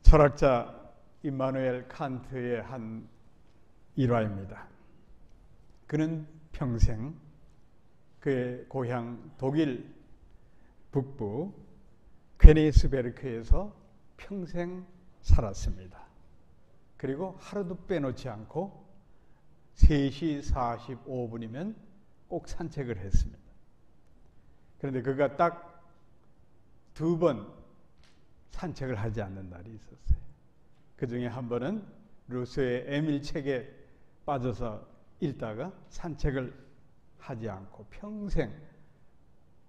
철학자 임마누엘 칸트의 한 일화입니다. 그는 평생 그의 고향 독일 북부 퀘니스베르크에서 평생 살았습니다. 그리고 하루도 빼놓지 않고 3시 45분이면 꼭 산책을 했습니다. 그런데 그가 딱 2번 산책을 하지 않는 날이 있었어요. 그 중에 한 번은 루소의 에밀 책에 빠져서 읽다가 산책을 하지 않고 평생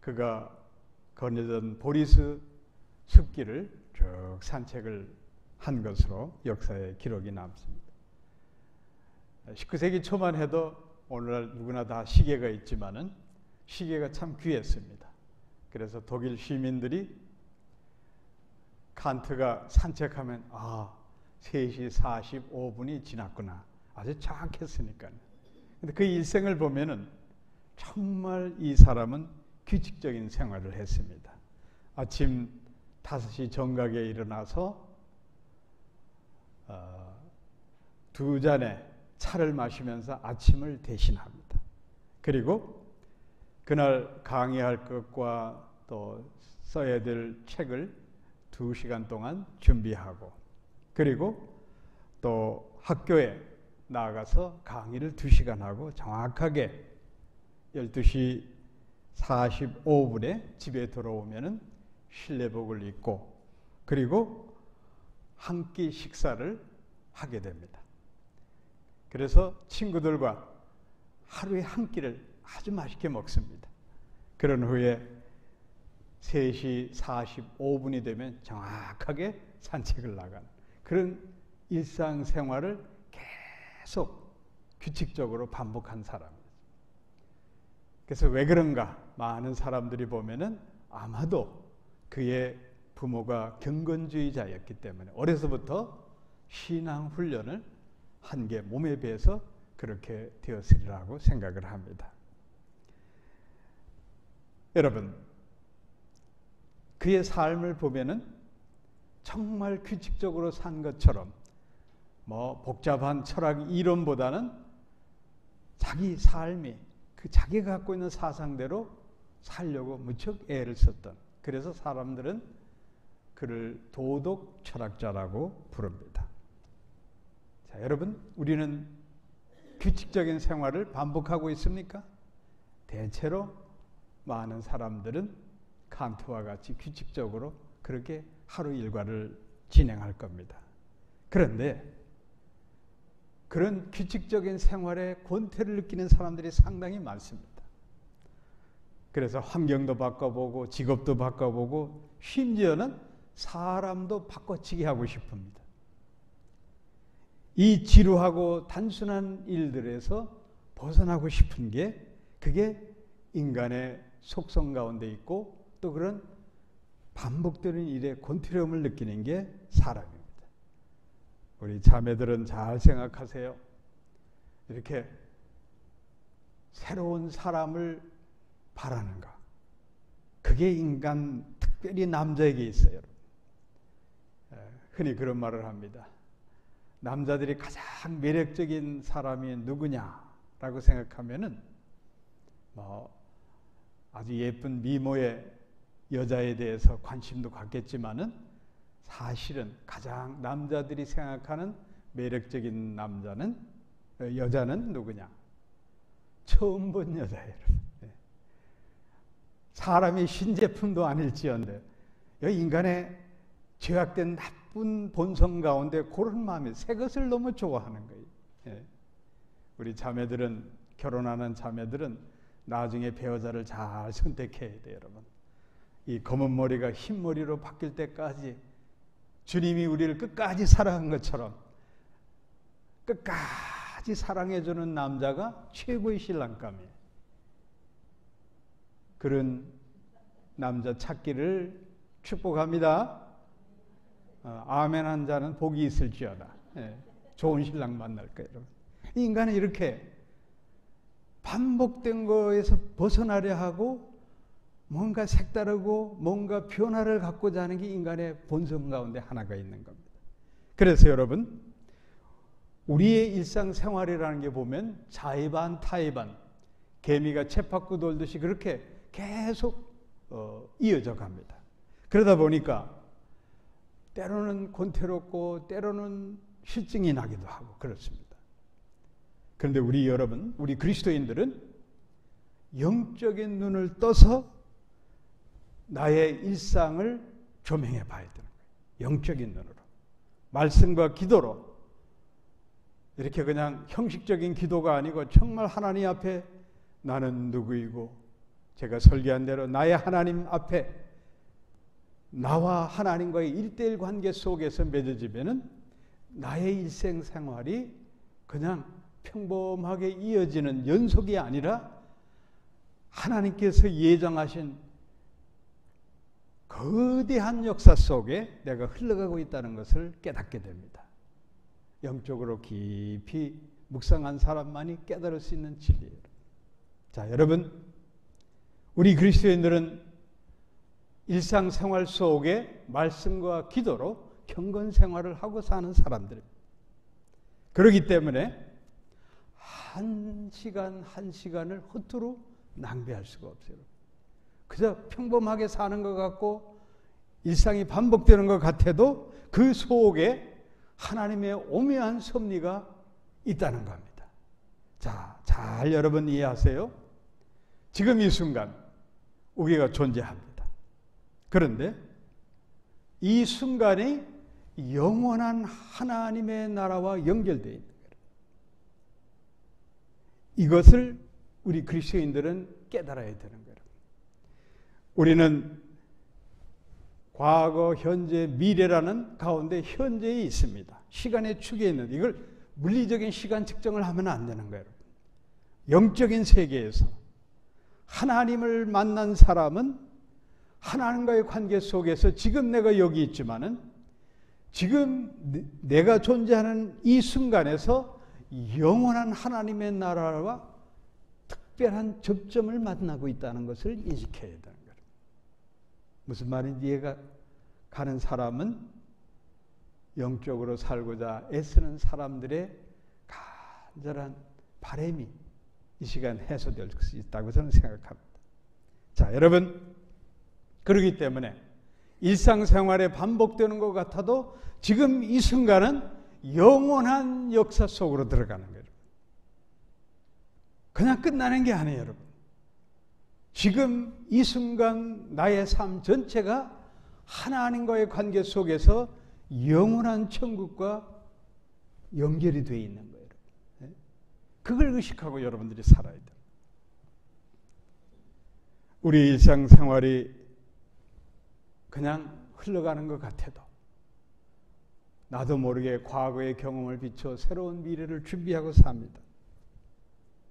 그가 거느던 보리스 숲길을 쭉 산책을 한 것으로 역사에 기록이 남습니다. 19세기 초만 해도 오늘날 누구나 다 시계가 있지만은 시계가 참 귀했습니다. 그래서 독일 시민들이 칸트가 산책하면 3시 45분이 지났구나. 아주 정확했으니까요. 근데 그 일생을 보면은 정말 이 사람은 규칙적인 생활을 했습니다. 아침 5시 정각에 일어나서 2잔의 차를 마시면서 아침을 대신합니다. 그리고 그날 강의할 것과 또 써야 될 책을 2시간 동안 준비하고, 그리고 또 학교에 나가서 강의를 2시간 하고 정확하게 12시 45분에 집에 돌아오면은 실내복을 입고 그리고 한 끼 식사를 하게 됩니다. 그래서 친구들과 하루에 한 끼를 아주 맛있게 먹습니다. 그런 후에 3시 45분이 되면 정확하게 산책을 나가는 그런 일상생활을 계속 규칙적으로 반복한 사람입니다. 그래서 왜 그런가? 많은 사람들이 보면은 아마도 그의 부모가 경건주의자였기 때문에 어려서부터 신앙 훈련을 한 게 몸에 배서 그렇게 되었으리라고 생각을 합니다. 여러분, 그의 삶을 보면은 정말 규칙적으로 산 것처럼 복잡한 철학 이론보다는 자기 삶이 자기가 갖고 있는 사상대로 살려고 무척 애를 썼던, 그래서 사람들은 그를 도덕 철학자라고 부릅니다. 자, 여러분, 우리는 규칙적인 생활을 반복하고 있습니까? 대체로 많은 사람들은 칸트와 같이 규칙적으로 그렇게 하루 일과를 진행할 겁니다. 그런데 그런 규칙적인 생활에 권태를 느끼는 사람들이 상당히 많습니다. 그래서 환경도 바꿔보고 직업도 바꿔보고 심지어는 사람도 바꿔치기 하고 싶습니다. 이 지루하고 단순한 일들에서 벗어나고 싶은 게 그게 인간의 속성 가운데 있고 또 그런 반복되는 일에 권태로움을 느끼는 게 사람입니다. 우리 자매들은 잘 생각하세요. 이렇게 새로운 사람을 바라는가? 그게 인간, 특별히 남자에게 있어요. 흔히 그런 말을 합니다. 남자들이 가장 매력적인 사람이 누구냐라고 생각하면은 아주 예쁜 미모의 여자에 대해서 관심도 갖겠지만은 사실은 가장 남자들이 생각하는 매력적인 여자는 누구냐? 처음 본 여자예요. 사람이 신제품도 아닐지언데 인간의 죄악된 나쁜 본성 가운데 그런 마음이 새 것을 너무 좋아하는 거예요. 우리 자매들은, 결혼하는 자매들은 나중에 배우자를 잘 선택해야 돼요, 여러분. 이 검은 머리가 흰 머리로 바뀔 때까지 주님이 우리를 끝까지 사랑한 것처럼 끝까지 사랑해주는 남자가 최고의 신랑감이에요. 그런 남자 찾기를 축복합니다. 아멘 한 자는 복이 있을지어다. 좋은 신랑 만날 거예요. 인간은 이렇게 반복된 거에서 벗어나려 하고 뭔가 색다르고 뭔가 변화를 갖고자 하는 게 인간의 본성 가운데 하나가 있는 겁니다. 그래서 여러분, 우리의 일상생활이라는 게 보면 자의반 타의반, 개미가 쳇바퀴 돌듯이 그렇게 계속 이어져 갑니다. 그러다 보니까 때로는 권태롭고 때로는 실증이 나기도 하고 그렇습니다. 그런데 우리 그리스도인들은 영적인 눈을 떠서 나의 일상을 조명해 봐야 되는 거예요. 영적인 눈으로. 말씀과 기도로. 이렇게 그냥 형식적인 기도가 아니고 정말 하나님 앞에 나는 누구이고 제가 설계한 대로 나의 하나님 앞에 나와 하나님과의 1:1 관계 속에서 맺어지면은 나의 일생생활이 그냥 평범하게 이어지는 연속이 아니라 하나님께서 예정하신 거대한 역사 속에 내가 흘러가고 있다는 것을 깨닫게 됩니다. 영적으로 깊이 묵상한 사람만이 깨달을 수 있는 진리예요. 자, 여러분, 우리 그리스도인들은 일상생활 속에 말씀과 기도로 경건 생활을 하고 사는 사람들입니다. 그렇기 때문에 한 시간 한 시간을 허투루 낭비할 수가 없어요. 그저 평범하게 사는 것 같고 일상이 반복되는 것 같아도 그 속에 하나님의 오묘한 섭리가 있다는 겁니다. 자, 잘 여러분 이해하세요? 지금 이 순간 우리가 존재합니다. 그런데 이 순간이 영원한 하나님의 나라와 연결되어 있는 거예요. 이것을 우리 그리스도인들은 깨달아야 되는 거예요. 우리는 과거, 현재, 미래라는 가운데 현재에 있습니다. 시간의 축에 있는 이걸 물리적인 시간 측정을 하면 안 되는 거예요. 영적인 세계에서 하나님을 만난 사람은 하나님과의 관계 속에서 지금 내가 여기 있지만은 지금 내가 존재하는 이 순간에서 영원한 하나님의 나라와 특별한 접점을 만나고 있다는 것을 인식해야 되는 거예요. 무슨 말인지 이해가 가는 사람은 영적으로 살고자 애쓰는 사람들의 간절한 바람이 이 시간 해소될 수 있다고 저는 생각합니다. 자, 여러분, 그렇기 때문에 일상생활에 반복되는 것 같아도 지금 이 순간은 영원한 역사 속으로 들어가는 거예요. 그냥 끝나는 게 아니에요, 여러분. 지금 이 순간 나의 삶 전체가 하나님과의 관계 속에서 영원한 천국과 연결이 되어 있는 거예요. 그걸 의식하고 여러분들이 살아야 돼요. 우리 일상생활이 그냥 흘러가는 것 같아도 나도 모르게 과거의 경험을 비춰 새로운 미래를 준비하고 삽니다.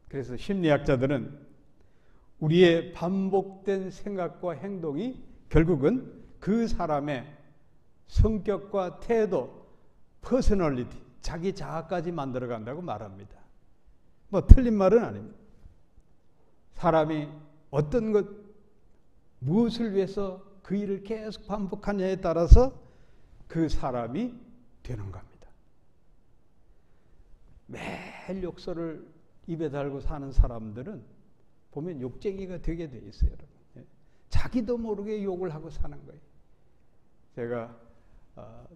그래서 심리학자들은 우리의 반복된 생각과 행동이 결국은 그 사람의 성격과 태도, 퍼스널리티, 자기 자아까지 만들어간다고 말합니다. 뭐 틀린 말은 아닙니다. 사람이 어떤 것, 무엇을 위해서 그 일을 계속 반복하느냐에 따라서 그 사람이 되는 겁니다. 매일 욕설을 입에 달고 사는 사람들은 보면 욕쟁이가 되게 돼 있어요, 여러분. 자기도 모르게 욕을 하고 사는 거예요. 제가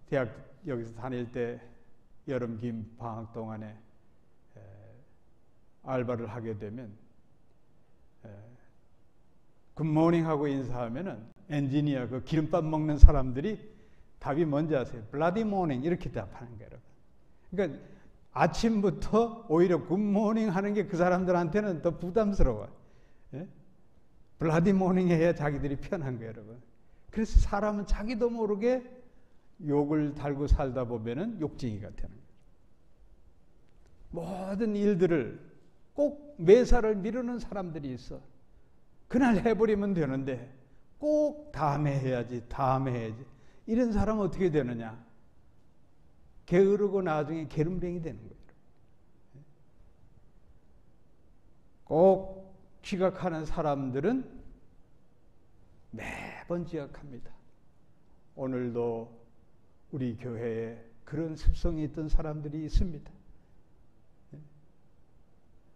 대학 여기서 다닐 때 여름 긴 방학 동안에 알바를 하게 되면 굿모닝 하고 인사하면은 엔지니어 그 기름밥 먹는 사람들이 답이 뭔지 아세요? 블라디 모닝 이렇게 답하는 거예요. 그러니까 아침부터 오히려 굿모닝 하는 게 그 사람들한테는 더 부담스러워요. 예? 블라디 모닝 해야 자기들이 편한 거예요, 여러분. 그래서 사람은 자기도 모르게 욕을 달고 살다 보면은 욕쟁이가 되는 거예요. 모든 일들을 꼭 매사를 미루는 사람들이 있어. 그날 해버리면 되는데 꼭 다음에 해야지, 다음에 해야지. 이런 사람은 어떻게 되느냐? 게으르고 나중에 게으름뱅이 되는 거예요. 꼭 지각하는 사람들은 매번 지각합니다. 오늘도 우리 교회에 그 그런 습성이 있던 사람들이 있습니다.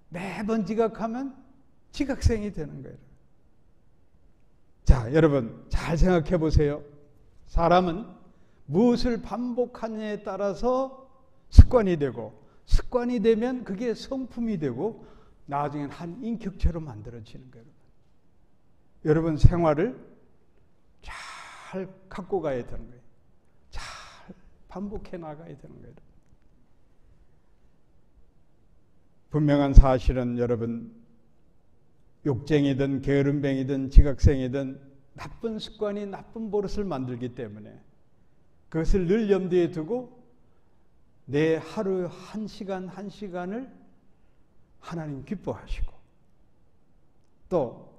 매번 지각하면 지각생이 되는 거예요. 자, 여러분 잘 생각해 보세요. 사람은 무엇을 반복하느냐에 따라서 습관이 되고, 습관이 되면 그게 성품이 되고, 나중엔 한 인격체로 만들어지는 거예요. 여러분 생활을 잘 갖고 가야 되는 거예요. 잘 반복해 나가야 되는 거예요. 분명한 사실은 여러분, 욕쟁이든 게으름뱅이든 지각생이든 나쁜 습관이 나쁜 버릇을 만들기 때문에 그것을 늘 염두에 두고 내 하루 한 시간 한 시간을 하나님 기뻐하시고, 또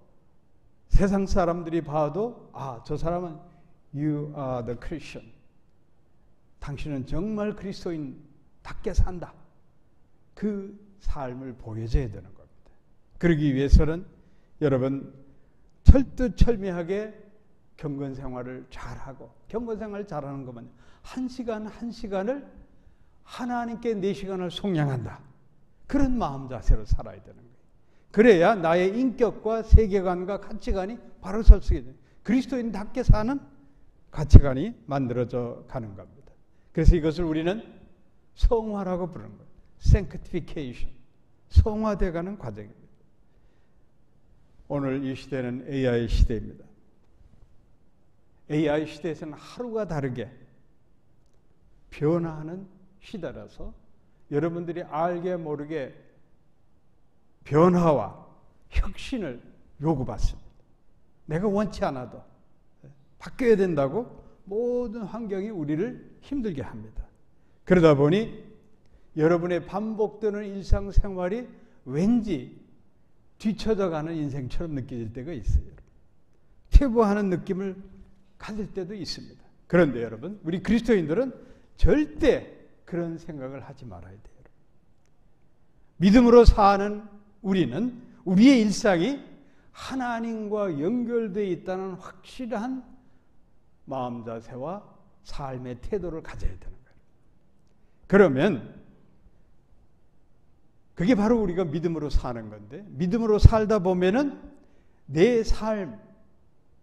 세상 사람들이 봐도 저 사람은 You are the Christian. 당신은 정말 그리스도인답게 산다. 그 삶을 보여줘야 되는 겁니다. 그러기 위해서는 여러분 철두철미하게 경건생활을 잘하고, 경건생활을 잘하는 것만 한 시간 한 시간을 하나님께 내 시간을 속량한다. 그런 마음 자세로 살아야 되는 거예요. 그래야 나의 인격과 세계관과 가치관이 바로 설 수 있는, 그리스도인답게 사는 가치관이 만들어져 가는 겁니다. 그래서 이것을 우리는 성화라고 부르는 거예요. Sanctification. 성화되어가는 과정입니다. 오늘 이 시대는 AI 시대입니다. AI 시대에서는 하루가 다르게 변화하는 시대라서 여러분들이 알게 모르게 변화와 혁신을 요구받습니다. 내가 원치 않아도 바뀌어야 된다고 모든 환경이 우리를 힘들게 합니다. 그러다 보니 여러분의 반복되는 일상생활이 왠지 뒤쳐져가는 인생처럼 느껴질 때가 있어요. 퇴보하는 느낌을 가질 때도 있습니다. 그런데 여러분, 우리 그리스도인들은 절대 그런 생각을 하지 말아야 돼요. 믿음으로 사는 우리는 우리의 일상이 하나님과 연결되어 있다는 확실한 마음 자세와 삶의 태도를 가져야 되는 거예요. 그러면 그게 바로 우리가 믿음으로 사는 건데, 믿음으로 살다 보면은 내 삶,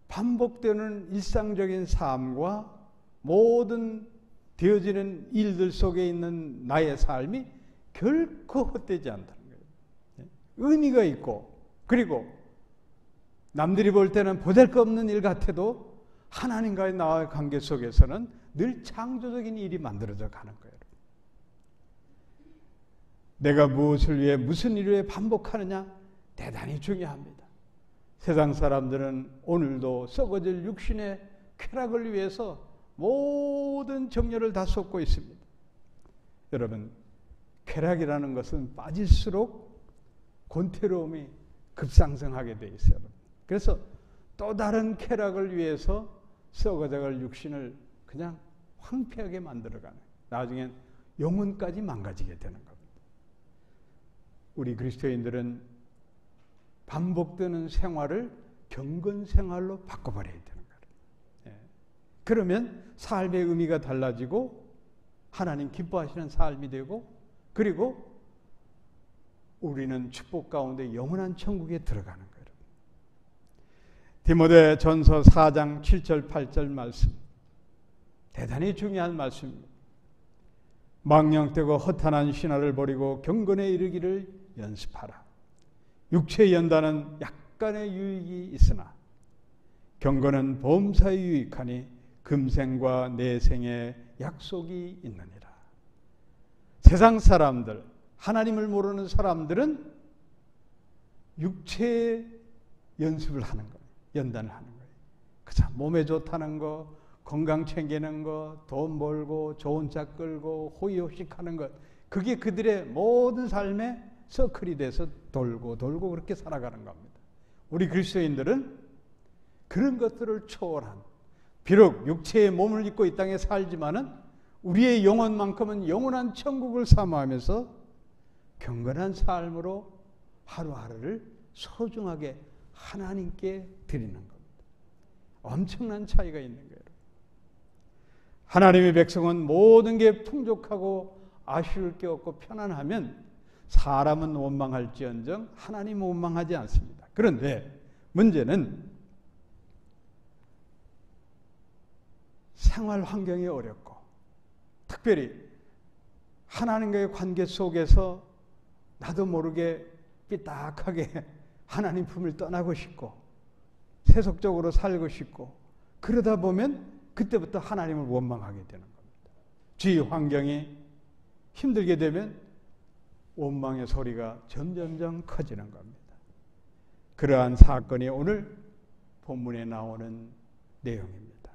반복되는 일상적인 삶과 모든 되어지는 일들 속에 있는 나의 삶이 결코 헛되지 않다는 거예요. 의미가 있고, 그리고 남들이 볼 때는 보잘것없는 일 같아도 하나님과의 나와의 관계 속에서는 늘 창조적인 일이 만들어져 가는 거예요. 내가 무엇을 위해 무슨 일을 위해 반복하느냐 대단히 중요합니다. 세상 사람들은 오늘도 썩어질 육신의 쾌락을 위해서 모든 정열을 다 쏟고 있습니다. 여러분, 쾌락이라는 것은 빠질수록 권태로움이 급상승하게 돼 있어요. 그래서 또 다른 쾌락을 위해서 썩어져갈 육신을 그냥 황폐하게 만들어가는, 나중엔 영혼까지 망가지게 되는 겁니다. 우리 그리스도인들은 반복되는 생활을 경건 생활로 바꿔버려야 되는 거예요. 그러면 삶의 의미가 달라지고 하나님 기뻐하시는 삶이 되고, 그리고 우리는 축복 가운데 영원한 천국에 들어가는 거예요. 디모데 전서 4장 7절 8절 말씀, 대단히 중요한 말씀입니다. 망령되고 허탄한 신화를 버리고 경건에 이르기를 연습하라. 육체의 연단은 약간의 유익이 있으나 경건은 범사에 유익하니 금생과 내생의 약속이 있느니라. 세상 사람들, 하나님을 모르는 사람들은 육체의 연습을 하는 거예요. 연단을 하는 거예요. 그저 몸에 좋다는 거, 건강 챙기는 거, 돈 벌고 좋은 차 끌고 호의호식하는 것, 그게 그들의 모든 삶의 서클이 돼서 돌고 돌고 그렇게 살아가는 겁니다. 우리 그리스도인들은 그런 것들을 초월한, 비록 육체의 몸을 입고 이 땅에 살지만은 우리의 영혼만큼은 영원한 천국을 사모하면서 경건한 삶으로 하루하루를 소중하게 하나님께 드리는 겁니다. 엄청난 차이가 있는 거예요. 하나님의 백성은 모든 게 풍족하고 아쉬울 게 없고 편안하면 사람은 원망할지언정 하나님은 원망하지 않습니다. 그런데 문제는 생활 환경이 어렵고 특별히 하나님과의 관계 속에서 나도 모르게 삐딱하게 하나님 품을 떠나고 싶고 세속적으로 살고 싶고 그러다 보면 그때부터 하나님을 원망하게 되는 겁니다. 주위 환경이 힘들게 되면 원망의 소리가 점점점 커지는 겁니다. 그러한 사건이 오늘 본문에 나오는 내용입니다.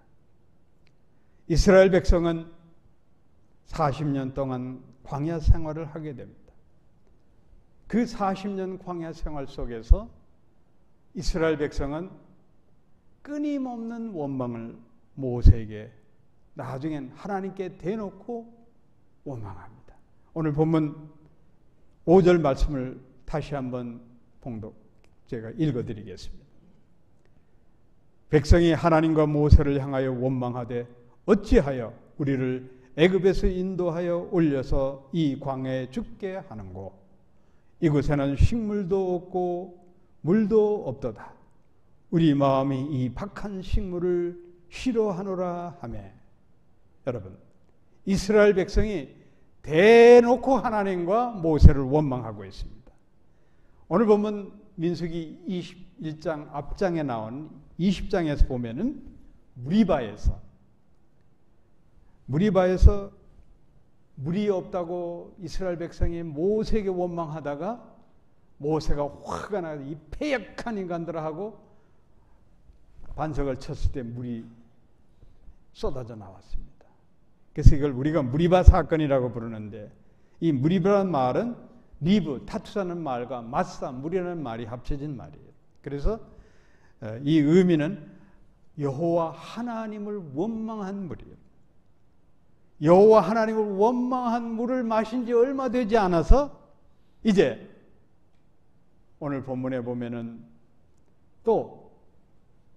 이스라엘 백성은 40년 동안 광야 생활을 하게 됩니다. 그 40년 광야 생활 속에서 이스라엘 백성은 끊임없는 원망을 모세에게 나중엔 하나님께 대놓고 원망합니다. 오늘 본문 5절 말씀을 다시 한번 봉독 제가 읽어드리겠습니다. 백성이 하나님과 모세를 향하여 원망하되 어찌하여 우리를 애굽에서 인도하여 올려서 이 광야에 죽게 하는고 이곳에는 식물도 없고 물도 없도다. 우리 마음이 이 박한 식물을 싫어하노라 하매. 여러분, 이스라엘 백성이 대놓고 하나님과 모세를 원망하고 있습니다. 오늘 보면 민수기 21장 앞장에 나온 20장에서 보면은 무리바에서 물이 없다고 이스라엘 백성이 모세에게 원망하다가 모세가 화가 나서 이 패역한 인간들하고 반석을 쳤을 때 물이 쏟아져 나왔습니다. 그래서 이걸 우리가 무리바 사건이라고 부르는데 이 무리바라는 말은 리브, 타투라는 말과 마사, 물이라는 말이 합쳐진 말이에요. 그래서 이 의미는 여호와 하나님을 원망한 물이에요. 여호와 하나님을 원망한 물을 마신 지 얼마 되지 않아서 이제 오늘 본문에 보면은 또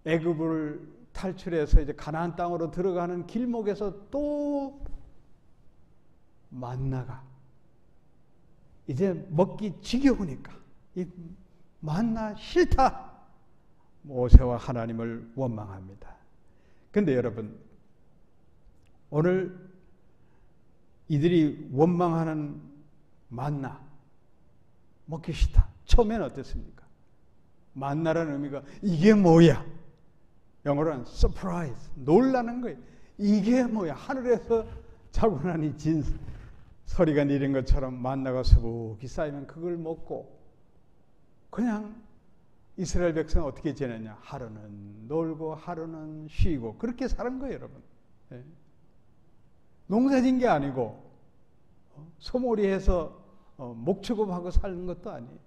애굽을 탈출해서 이제 가나안 땅으로 들어가는 길목에서 또 만나가 이제 먹기 지겨우니까 이 만나 싫다. 모세와 하나님을 원망합니다. 그런데 여러분 오늘 이들이 원망하는 만나 먹기 싫다. 처음에는 어땠습니까? 만나라는 의미가 이게 뭐야? 영어로는 surprise, 놀라는 거예요. 이게 뭐야? 하늘에서 자고 나니 진 서리가 내린 것처럼 만나가 수북이 쌓이면 그걸 먹고 그냥 이스라엘 백성은 어떻게 지내냐? 하루는 놀고 하루는 쉬고 그렇게 사는 거예요, 여러분. 네. 농사진 게 아니고 소몰이해서 목축업하고 사는 것도 아니에요.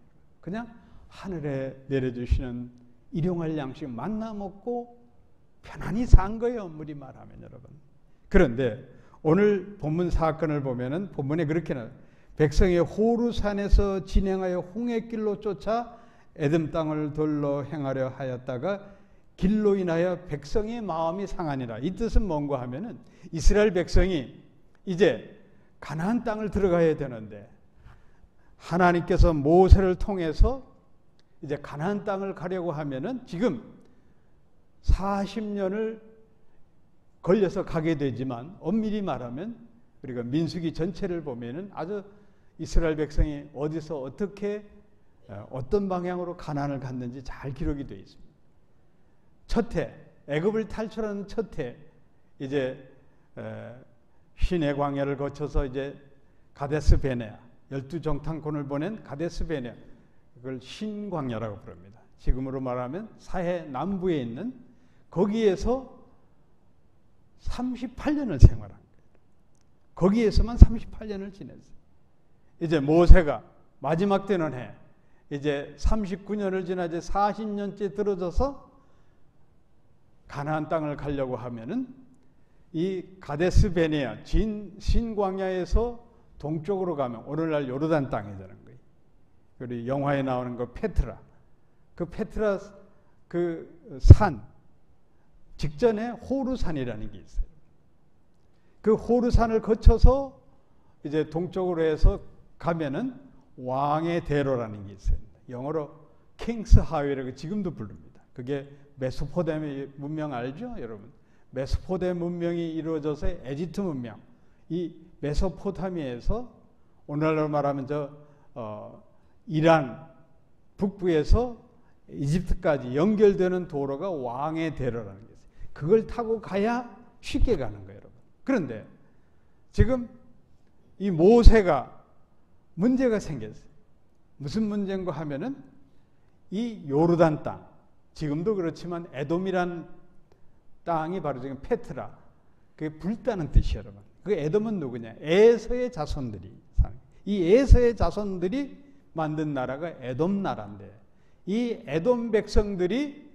그냥 하늘에 내려주시는 일용할 양식 만나 먹고 편안히 산 거예요. 엄밀히 말하면 여러분. 그런데 오늘 본문 사건을 보면은 본문에 그렇게 나와요. 백성이 호르산에서 진행하여 홍해길로 쫓아 에돔 땅을 돌러 행하려 하였다가 길로 인하여 백성의 마음이 상하니라. 이 뜻은 뭔가 하면은 이스라엘 백성이 이제 가나안 땅을 들어가야 되는데 하나님께서 모세를 통해서 이제 가나안 땅을 가려고 하면은 지금 40년을 걸려서 가게 되지만 엄밀히 말하면 우리가 민수기 전체를 보면은 아주 이스라엘 백성이 어디서 어떻게 어떤 방향으로 가나안을 갔는지 잘 기록이 되어 있습니다. 첫해 애굽을 탈출하는 첫해 이제 시내 광야를 거쳐서 이제 가데스 베네아 12정탐꾼을 보낸 가데스 베네아 그걸 신광야라고 부릅니다. 지금으로 말하면 사해 남부에 있는 거기에서 38년을 생활한 거예요. 거기에서만 38년을 지냈어요. 이제 모세가 마지막 되는 해 이제 39년을 지나 이제 40년째 들어져서 가나안 땅을 가려고 하면은 이 가데스 베네아 신광야에서 동쪽으로 가면 오늘날 요르단 땅이 되는 거예요. 그리고 영화에 나오는 거 페트라. 그 페트라 그 산 직전에 호르산이라는 게 있어요. 그 호르산을 거쳐서 이제 동쪽으로 해서 가면은 왕의 대로라는 게 있어요. 영어로 킹스 하이웨이라고 지금도 부릅니다. 그게 메소포타미아 문명 알죠, 여러분? 메소포타미아 문명이 이루어져서 에집트 문명, 이 메소포타미아에서 오늘날로 말하면 이란 북부에서 이집트까지 연결되는 도로가 왕의 대로라는 게 있어요. 그걸 타고 가야 쉽게 가는 거예요, 여러분. 그런데 지금 이 모세가 문제가 생겼어요. 무슨 문제인가 하면은 이 요르단 땅, 지금도 그렇지만 에돔이란 땅이 바로 지금 페트라, 그게 불다는 뜻이에요, 여러분. 그 에돔은 누구냐? 에서의 자손들이 사는, 이 에서의 자손들이 만든 나라가 에돔 나라인데, 이 에돔 백성들이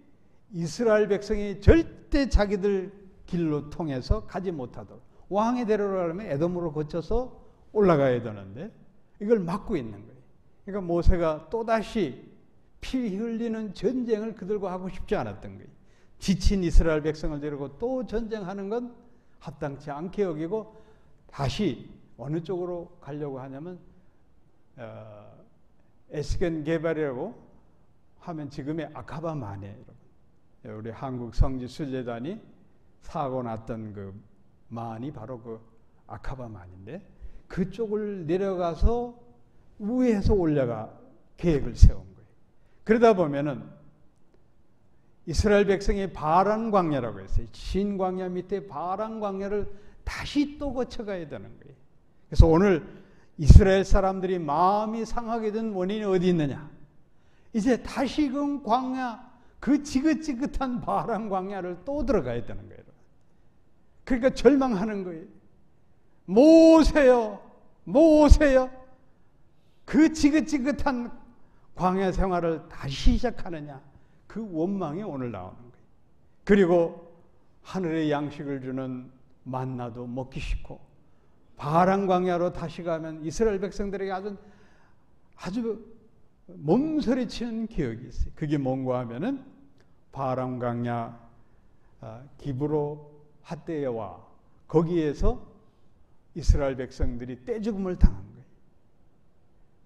이스라엘 백성이 절대 자기들 길로 통해서 가지 못하도록 왕의 대로로 가려면 에돔으로 거쳐서 올라가야 되는데 이걸 막고 있는 거예요. 그러니까 모세가 또다시 피 흘리는 전쟁을 그들과 하고 싶지 않았던 거예요. 지친 이스라엘 백성을 데리고 또 전쟁하는 건 합당치 않게 여기고 다시 어느 쪽으로 가려고 하냐면 에스겐 게발이라고 하면 지금의 아카바 만에, 여러분. 우리 한국 성지 순례단이 사고 났던 그 만이 바로 그 아카바 만인데 그쪽을 내려가서 위에서 올라가 계획을 세운 거예요. 그러다 보면은 이스라엘 백성이 바란 광야라고 했어요. 신광야 밑에 바란 광야를 다시 또 거쳐가야 되는 거예요. 그래서 오늘 이스라엘 사람들이 마음이 상하게 된 원인이 어디 있느냐? 이제 다시금 광야, 그 지긋지긋한 바란 광야를 또 들어가야 되는 거예요. 그러니까 절망하는 거예요. 모세요, 모세요. 그 지긋지긋한 광야 생활을 다시 시작하느냐? 그 원망이 오늘 나오는 거예요. 그리고 하늘의 양식을 주는 만나도 먹기 싫고 바란 광야로 다시 가면 이스라엘 백성들에게 아주 몸서리치는 기억이 있어요. 그게 뭔가 하면은 바란 광야 기브로 핫데와 거기에서 이스라엘 백성들이 떼죽음을 당한 거예요.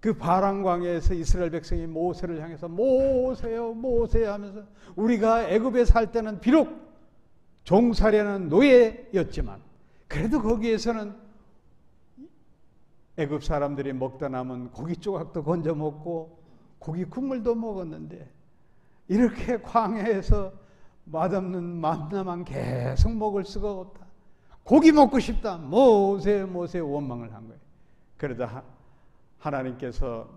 그 바란 광야에서 이스라엘 백성이 모세를 향해서 모세요, 모세요 하면서 우리가 애굽에 살 때는 비록 종살이하는 노예였지만 그래도 거기에서는 애굽 사람들이 먹다 남은 고기 조각도 건져 먹고 고기 국물도 먹었는데 이렇게 광야에서 맛없는 만나만 계속 먹을 수가 없다. 고기 먹고 싶다. 모세 모세 원망을 한 거예요. 그러다 하나님께서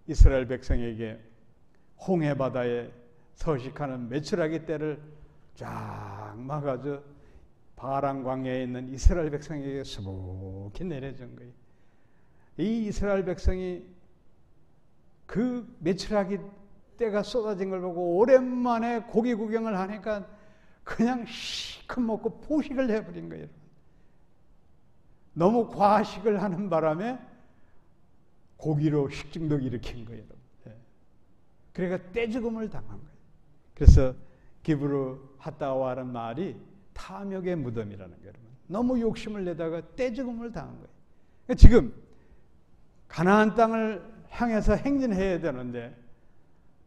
이스라엘 백성에게 홍해 바다에 서식하는 메추라기 떼를 쫙 막아줘 바란 광야에 있는 이스라엘 백성에게 수북히 내려준 거예요. 이 이스라엘 백성이 그 메추라기 떼가 쏟아진 걸 보고 오랜만에 고기 구경을 하니까 그냥 시컷 먹고 포식을 해버린 거예요. 너무 과식을 하는 바람에 고기로 식중독 일으킨 거예요. 그러니까 떼죽음을 당한 거예요. 그래서 기브로 핫다와라는 말이 탐욕의 무덤이라는 거예요. 너무 욕심을 내다가 떼죽음을 당한 거예요. 그러니까 지금 가나안 땅을 향해서 행진해야 되는데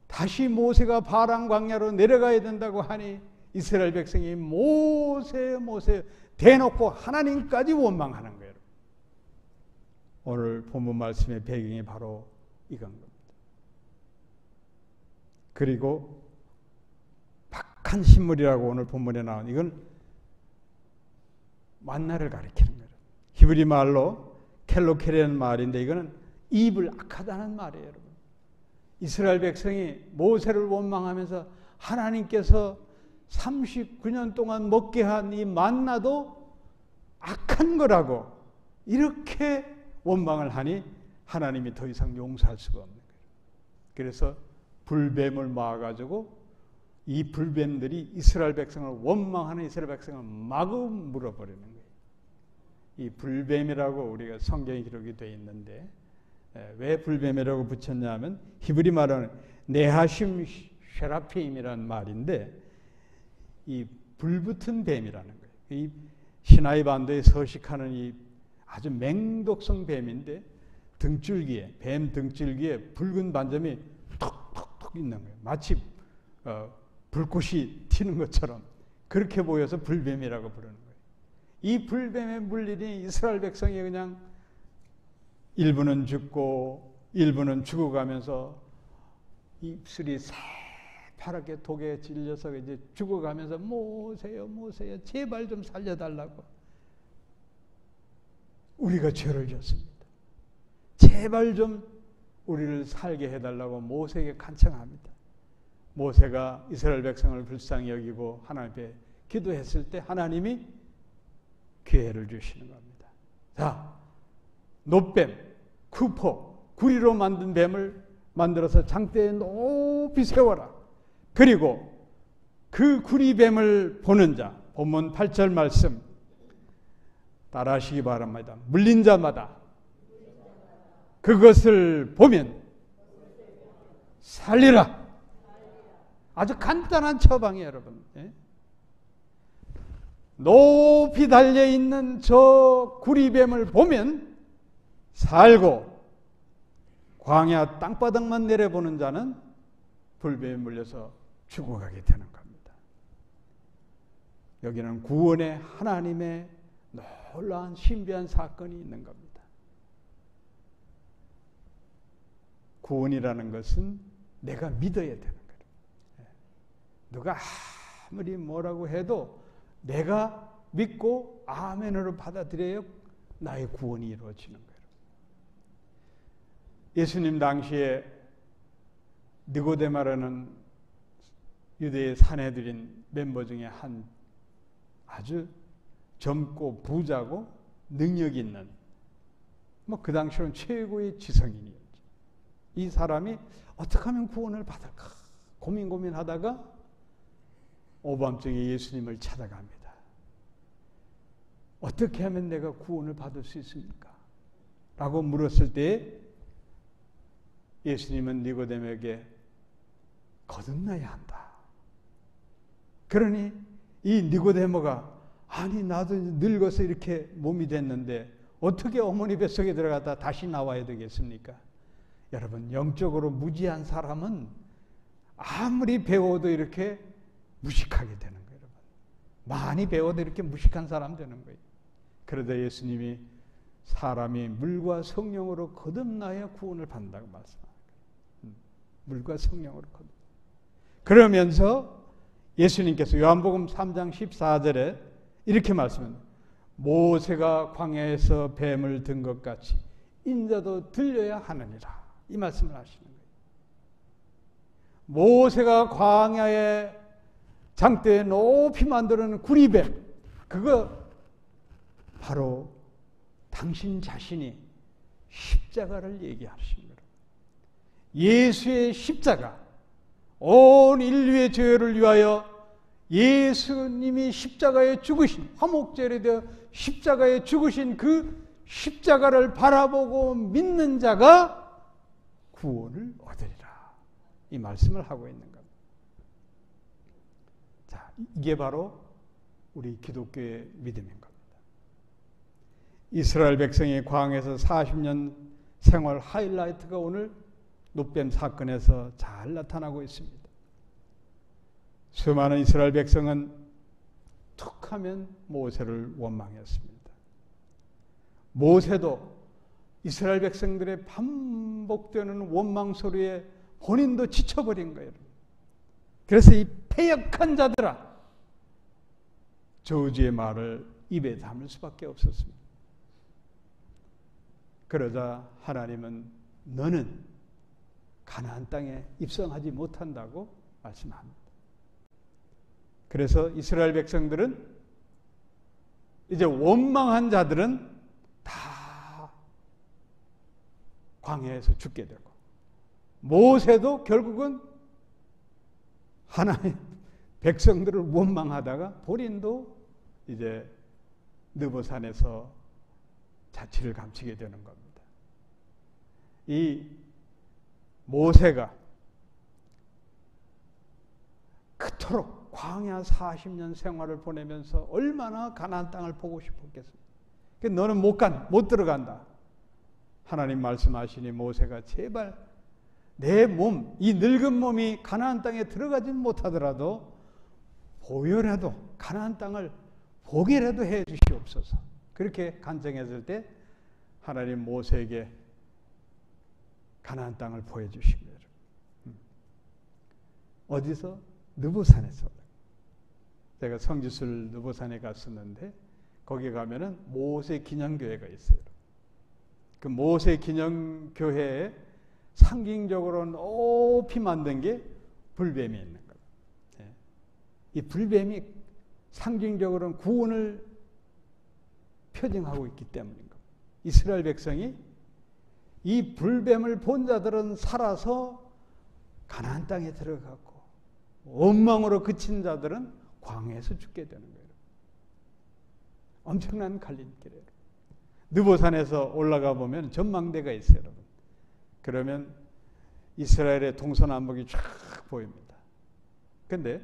다시 모세가 바란 광야로 내려가야 된다고 하니 이스라엘 백성이 모세 모세 대놓고 하나님까지 원망하는 거예요. 오늘 본문 말씀의 배경이 바로 이건 겁니다. 그리고 박한 식물이라고 오늘 본문에 나온 이건 만나를 가리키는 거예요. 히브리 말로 켈로케라는 말인데 이거는 입을 악하다는 말이에요, 여러분. 이스라엘 백성이 모세를 원망하면서 하나님께서 39년 동안 먹게 한 이 만나도 악한 거라고 이렇게 원망을 하니 하나님이 더 이상 용서할 수가 없는 거예요. 그래서 불뱀을 모아가지고 이 불뱀들이 이스라엘 백성을 원망하는 이스라엘 백성을 마구 물어버리는 거예요. 이 불뱀이라고 우리가 성경에 기록이 되어 있는데 왜 불뱀이라고 붙였냐면 히브리 말은 네하심 쉐라피임이라는 말인데 이 불붙은 뱀이라는 거예요. 이 시나이 반도에 서식하는 이 아주 맹독성 뱀인데 등줄기에, 뱀 등줄기에 붉은 반점이 톡톡톡 있는 거예요. 마치 불꽃이 튀는 것처럼 그렇게 보여서 불뱀이라고 부르는 거예요. 이 불뱀에 물리니 이스라엘 백성이 그냥 일부는 죽고 일부는 죽어가면서 입술이 새파랗게 독에 질려서 이제 죽어가면서 모세요, 모세요, 제발 좀 살려달라고. 우리가 죄를 졌습니다. 제발 좀 우리를 살게 해달라고 모세에게 간청합니다. 모세가 이스라엘 백성을 불쌍히 여기고 하나님 앞에 기도했을 때 하나님이 기회를 주시는 겁니다. 자, 놋뱀, 쿠포, 구리로 만든 뱀을 만들어서 장대에 높이 세워라. 그리고 그 구리뱀을 보는 자, 본문 8절 말씀 따라하시기 바랍니다. 물린 자마다 그것을 보면 살리라. 아주 간단한 처방이에요, 여러분. 높이 달려있는 저 구리뱀을 보면 살고 광야 땅바닥만 내려보는 자는 불뱀에 물려서 죽어가게 되는 겁니다. 여기는 구원의 하나님의 놀라운 신비한 사건이 있는 겁니다. 구원이라는 것은 내가 믿어야 되는 거예요. 누가 아무리 뭐라고 해도 내가 믿고 아멘으로 받아들여야 나의 구원이 이루어지는 거예요. 예수님 당시에 니고데마라는 유대의 사내들인 멤버 중에 한 아주 젊고 부자고 능력 있는 그 당시로는 최고의 지성인이었죠. 이 사람이 어떻게 하면 구원을 받을까 고민하다가 오밤중에 예수님을 찾아갑니다. 어떻게 하면 내가 구원을 받을 수 있습니까? 라고 물었을 때 예수님은 니고데모에게 거듭나야 한다. 그러니 이 니고데모가 아니 나도 늙어서 이렇게 몸이 됐는데 어떻게 어머니 뱃속에 들어갔다 다시 나와야 되겠습니까? 여러분, 영적으로 무지한 사람은 아무리 배워도 이렇게 무식하게 되는 거예요. 여러분. 많이 배워도 이렇게 무식한 사람 되는 거예요. 그러다 예수님이 사람이 물과 성령으로 거듭나야 구원을 받는다고 말씀합니다. 물과 성령으로 거듭. 그러면서 예수님께서 요한복음 3장 14절에 이렇게 말씀합니다. 모세가 광야에서 뱀을 든 것 같이 인자도 들려야 하느니라. 이 말씀을 하시는 거예요. 모세가 광야에 장대에 높이 만들어놓은 구리뱀, 그거 바로 당신 자신이 십자가를 얘기하시는 거예요. 예수의 십자가, 온 인류의 죄를 위하여 예수님이 십자가에 죽으신, 화목제물이 되어 십자가에 죽으신 그 십자가를 바라보고 믿는 자가 구원을 얻으리라. 이 말씀을 하고 있는 겁니다. 자, 이게 바로 우리 기독교의 믿음인 겁니다. 이스라엘 백성이 광야에서 40년 생활 하이라이트가 오늘 놋뱀 사건에서 잘 나타나고 있습니다. 수많은 이스라엘 백성은 툭하면 모세를 원망했습니다. 모세도 이스라엘 백성들의 반복되는 원망 소리에 본인도 지쳐버린 거예요. 그래서 이 패역한 자들아, 저주의 말을 입에 담을 수밖에 없었습니다. 그러자 하나님은 너는 가나안 땅에 입성하지 못한다고 말씀합니다. 그래서 이스라엘 백성들은 이제 원망한 자들은 다 광야에서 죽게 되고, 모세도 결국은 하나님 백성들을 원망하다가 본인도 이제 느보산에서 자취를 감추게 되는 겁니다. 이 모세가 그토록 광야 40년 생활을 보내면서 얼마나 가나안 땅을 보고 싶었겠습니까? 너는 못 들어간다. 하나님 말씀하시니 모세가 제발 내 몸, 이 늙은 몸이 가나안 땅에 들어가진 못하더라도 보여라도 가나안 땅을 보게라도 해 주시옵소서. 그렇게 간청했을 때 하나님 모세에게 가나안 땅을 보여주신 거예요. 어디서? 느보산에서. 제가 성지순 느보산에 갔었는데 거기 가면은 모세 기념교회가 있어요. 그 모세 기념교회에 상징적으로 높이 만든 게 불뱀이 있는 거예요. 이 불뱀이 상징적으로는 구원을 표징하고 있기 때문인 겁니다. 이스라엘 백성이 이 불뱀을 본 자들은 살아서 가나안 땅에 들어가고 원망으로 그친 자들은 광야에서 죽게 되는 거예요. 엄청난 갈림길이에요. 느보산에서 올라가 보면 전망대가 있어요, 여러분. 그러면 이스라엘의 동서남북이 쫙 보입니다. 근데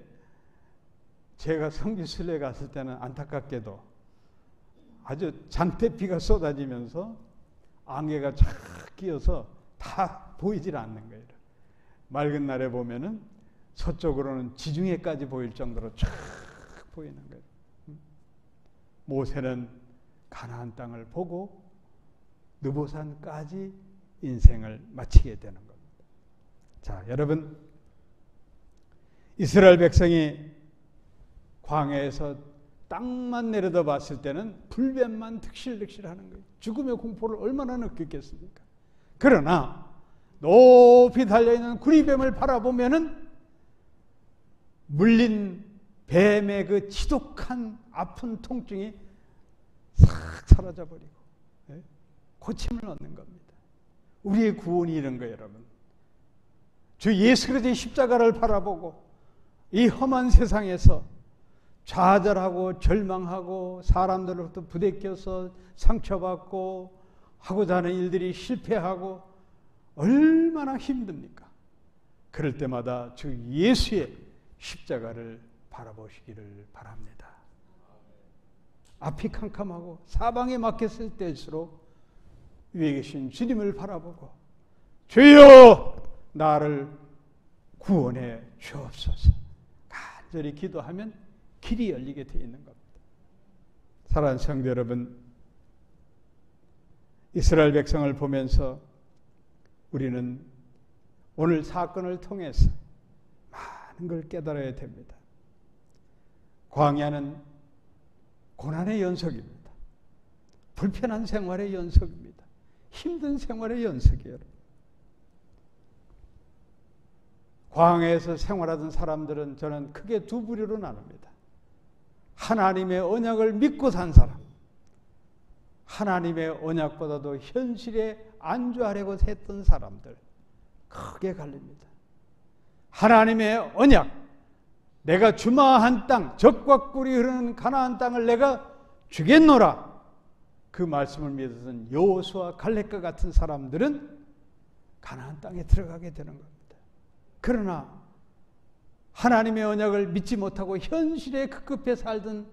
제가 성지순례 갔을 때는 안타깝게도 아주 장대비가 쏟아지면서 안개가 쫙 끼어서 다 보이질 않는 거예요. 맑은 날에 보면은 서쪽으로는 지중해까지 보일 정도로 쫙 보이는 거예요. 모세는 가나안 땅을 보고 느보산까지 인생을 마치게 되는 겁니다. 자, 여러분, 이스라엘 백성이 광야에서 땅만 내려다 봤을 때는 불뱀만 득실득실하는 거예요. 죽음의 공포를 얼마나 느꼈겠습니까? 그러나 높이 달려있는 구리뱀을 바라보면은 물린 뱀의 그 지독한 아픈 통증이 싹 사라져 버리고 고침을 얻는 겁니다. 우리의 구원이 이런 거예요, 여러분. 주 예수 그리스도의 십자가를 바라보고 이 험한 세상에서 좌절하고 절망하고 사람들로부터 부대껴서 상처받고 하고자 하는 일들이 실패하고 얼마나 힘듭니까? 그럴 때마다 주 예수의 십자가를 바라보시기를 바랍니다. 앞이 캄캄하고 사방에 막혔을 때일수록 위에 계신 주님을 바라보고 주여 나를 구원해 주옵소서 간절히 기도하면 길이 열리게 되어 있는 겁니다. 사랑하는 성도 여러분, 이스라엘 백성을 보면서 우리는 오늘 사건을 통해서 많은 걸 깨달아야 됩니다. 광야는 고난의 연속입니다. 불편한 생활의 연속입니다. 힘든 생활의 연속이에요. 광야에서 생활하던 사람들은 저는 크게 두 부류로 나눕니다. 하나님의 언약을 믿고 산 사람, 하나님의 언약보다도 현실에 안주하려고 했던 사람들, 크게 갈립니다. 하나님의 언약, 내가 주마한 땅, 적과 꿀이 흐르는 가나안 땅을 내가 주겠노라, 그 말씀을 믿었던 여호수아 갈렙과 같은 사람들은 가나안 땅에 들어가게 되는 겁니다. 그러나 하나님의 언약을 믿지 못하고 현실에 급급해 살던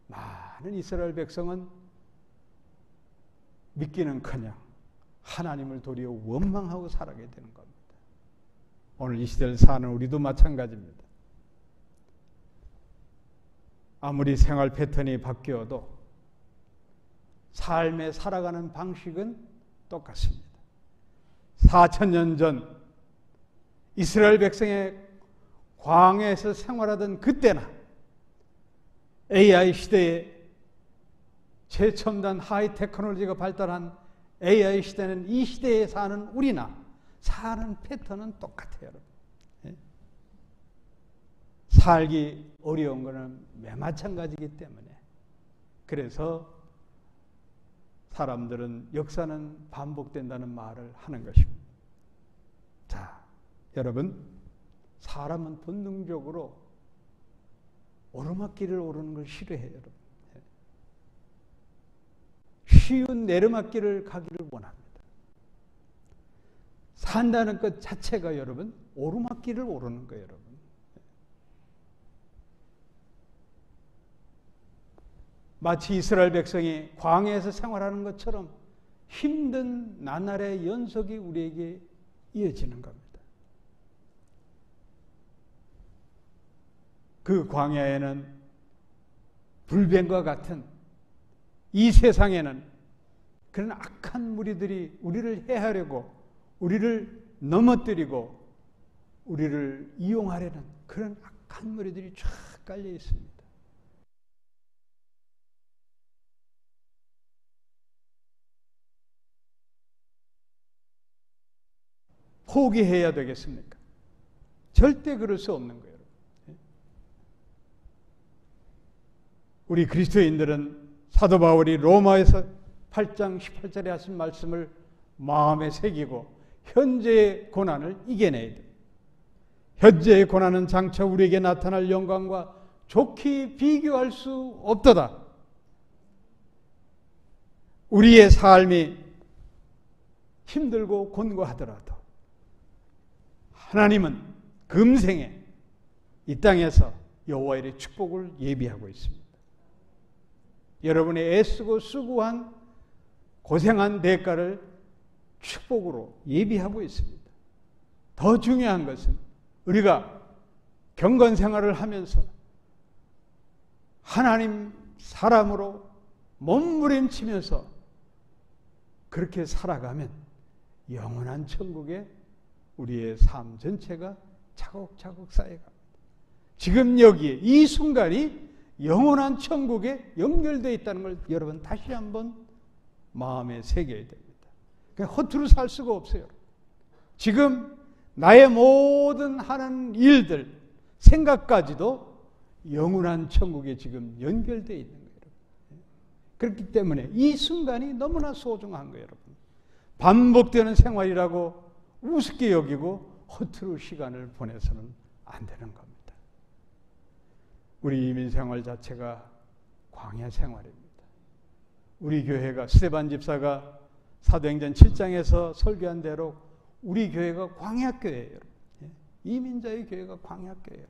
많은 이스라엘 백성은 믿기는커녕 하나님을 도리어 원망하고 살아가게 되는 겁니다. 오늘 이 시대를 사는 우리도 마찬가지입니다. 아무리 생활 패턴이 바뀌어도 삶에 살아가는 방식은 똑같습니다. 4,000년 전 이스라엘 백성의 광야에서 생활하던 그때나 AI 시대에 최첨단 하이 테크놀로지가 발달한 AI 시대는 이 시대에 사는 우리나 사는 패턴은 똑같아요. 살기 어려운 것은 매 마찬가지이기 때문에 그래서 사람들은 역사는 반복된다는 말을 하는 것입니다. 자, 여러분, 사람은 본능적으로 오르막길을 오르는 걸 싫어해요. 여러분. 쉬운 내리막길을 가기를 원합니다. 산다는 것 자체가 여러분 오르막길을 오르는 거예요. 여러분. 마치 이스라엘 백성이 광야에서 생활하는 것처럼 힘든 나날의 연속이 우리에게 이어지는 겁니다. 그 광야에는 불뱀과 같은, 이 세상에는 그런 악한 무리들이 우리를 해하려고, 우리를 넘어뜨리고 우리를 이용하려는 그런 악한 무리들이 쫙 깔려 있습니다. 포기해야 되겠습니까? 절대 그럴 수 없는 거예요. 우리 그리스도인들은 사도 바울이 로마에서 8장 18절에 하신 말씀을 마음에 새기고 현재의 고난을 이겨내야 돼요. 현재의 고난은 장차 우리에게 나타날 영광과 좋게 비교할 수 없도다. 우리의 삶이 힘들고 곤고하더라도 하나님은 금생에 이 땅에서 여호와의 축복을 예비하고 있습니다. 여러분의 애쓰고 수고한 고생한 대가를 축복으로 예비하고 있습니다. 더 중요한 것은 우리가 경건 생활을 하면서 하나님 사람으로 몸부림치면서 그렇게 살아가면 영원한 천국에 우리의 삶 전체가 차곡차곡 쌓여갑니다. 지금 여기에 이 순간이 영원한 천국에 연결되어 있다는 걸 여러분 다시 한번 마음에 새겨야 됩니다. 그냥 허투루 살 수가 없어요. 지금 나의 모든 하는 일들, 생각까지도 영원한 천국에 지금 연결되어 있는 거예요. 그렇기 때문에 이 순간이 너무나 소중한 거예요, 여러분. 반복되는 생활이라고 우습게 여기고 허투루 시간을 보내서는 안 되는 겁니다. 우리 이민 생활 자체가 광야 생활입니다. 우리 교회가 스데반 집사가 사도행전 7장에서 설교한 대로 우리 교회가 광야 교회예요. 이민자의 교회가 광야 교회예요.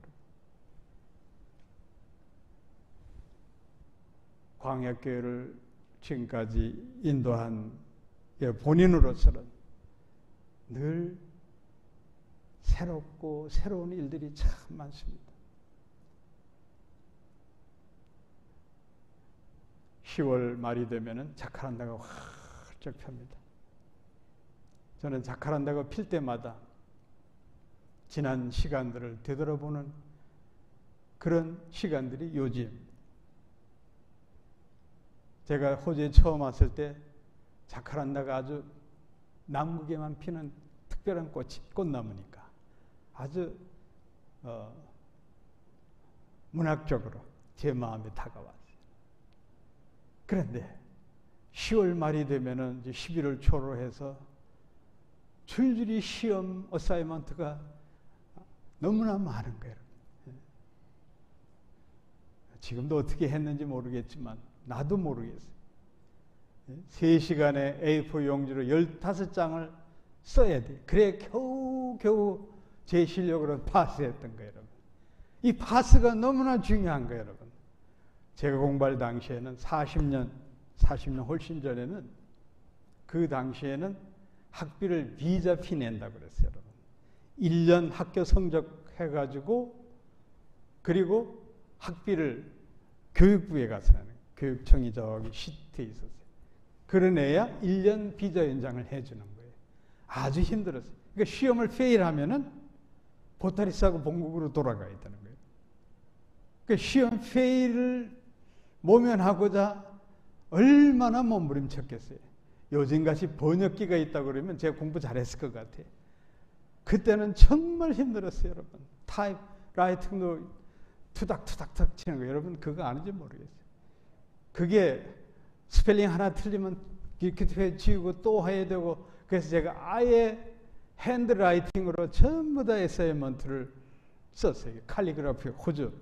광야 교회를 지금까지 인도한 본인으로서는 늘 새롭고 새로운 일들이 참 많습니다. 10월 말이 되면은 자카란다가 활짝 펴니다. 저는 자카란다가 필 때마다 지난 시간들을 되돌아보는 그런 시간들이 요지입니다. 제가 호주에 처음 왔을 때 자카란다가 아주 남극에만 피는 특별한 꽃나무니까 아주 문학적으로 제 마음에 다가왔어요. 그런데 10월 말이 되면은 이제 11월 초로 해서 줄줄이 시험 어사이먼트가 너무나 많은 거예요. 지금도 어떻게 했는지 모르겠지만 나도 모르겠어요. 3시간에 A4 용지로 15장을 써야 돼. 그래 겨우 제 실력으로 파스했던 거예요, 여러분. 이 파스가 너무나 중요한 거예요, 여러분. 제가 공부할 당시에는 40년 훨씬 전에는 그 당시에는 학비를 비자피 낸다고 그랬어요, 여러분. 1년 학교 성적 해가지고 그리고 학비를 교육부에 가서 내는 교육청이 저기 시트에 있었어요. 그러내야 1년 비자 연장을 해주는 거예요. 아주 힘들었어요. 그러니까 시험을 페일하면은 보따리 싸고 본국으로 돌아가야 되는 거예요. 그러니까 시험 페일을 모면하고자 얼마나 몸부림쳤겠어요. 요즘같이 번역기가 있다고 그러면 제가 공부 잘했을 것 같아요. 그때는 정말 힘들었어요, 여러분. 타입 라이팅도 투닥투닥 치는 거 여러분 그거 아는지 모르겠어요. 그게 스펠링 하나 틀리면 이렇게 지우고 또 해야 되고 그래서 제가 아예 핸드라이팅으로 전부 다 에사이먼트를 썼어요. 칼리그라피, 호주,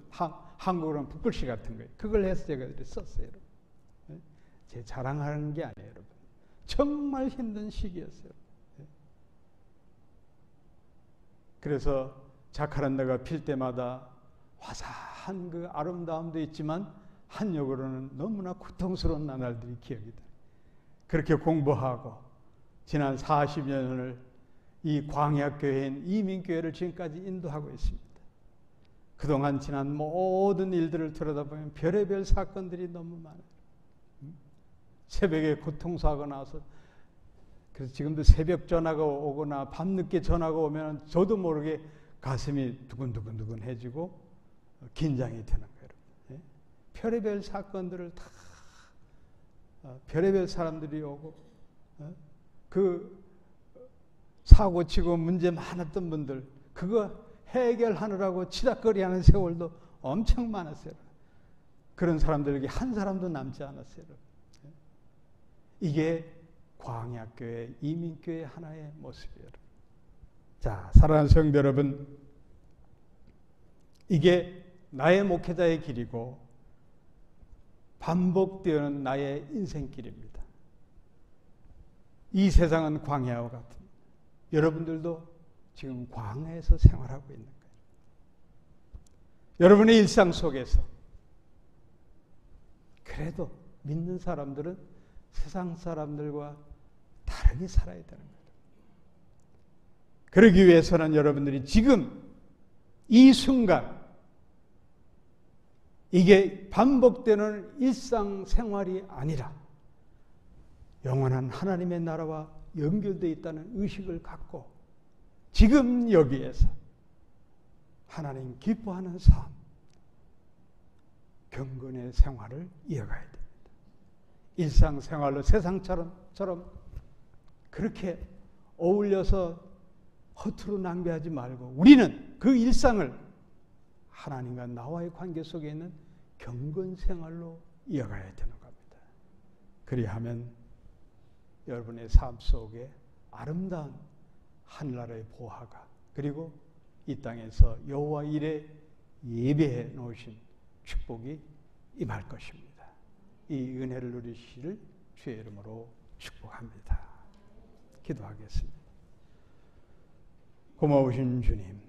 한국어로는 붓글씨 같은 거예요. 그걸 해서 제가 썼어요. 여러분. 제 자랑하는 게 아니에요, 여러분. 정말 힘든 시기였어요. 그래서 자카란다가 필 때마다 화사한 그 아름다움도 있지만 한역으로는 너무나 고통스러운 나날들이 기억이 돼. 그렇게 공부하고 지난 40년을 이 광야교회인 이민교회를 지금까지 인도하고 있습니다. 그동안 지난 모든 일들을 들여다보면 별의별 사건들이 너무 많아요. 새벽에 교통사고 나서, 그래서 지금도 새벽 전화가 오거나 밤늦게 전화가 오면 저도 모르게 가슴이 두근두근해지고 긴장이 되는 거예요. 예? 별의별 사건들을 다 별의별 사람들이 오고, 그 사고치고 문제 많았던 분들 그거 해결하느라고 치닥거리하는 세월도 엄청 많았어요. 그런 사람들에게 한 사람도 남지 않았어요. 이게 광야교회, 이민교회 하나의 모습이에요. 자, 사랑하는 성도 여러분, 이게 나의 목회자의 길이고 반복되는 나의 인생길입니다. 이 세상은 광야와 같은, 여러분들도 지금 광야에서 생활하고 있는 거예요. 여러분의 일상 속에서 그래도 믿는 사람들은 세상 사람들과 다르게 살아야 되는 거예요. 그러기 위해서는 여러분들이 지금 이 순간, 이게 반복되는 일상생활이 아니라 영원한 하나님의 나라와 연결되어 있다는 의식을 갖고 지금 여기에서 하나님 기뻐하는 삶, 경건의 생활을 이어가야 됩니다. 일상생활로 세상처럼 그렇게 어울려서 허투루 낭비하지 말고 우리는 그 일상을 하나님과 나와의 관계 속에 있는 경건생활로 이어가야 되는 겁니다. 그리하면 여러분의 삶 속에 아름다운 하늘나라의 보화가, 그리고 이 땅에서 여호와 일에 예배해 놓으신 축복이 임할 것입니다. 이 은혜를 누리시기를 주의 이름으로 축복합니다. 기도하겠습니다. 고마우신 주님,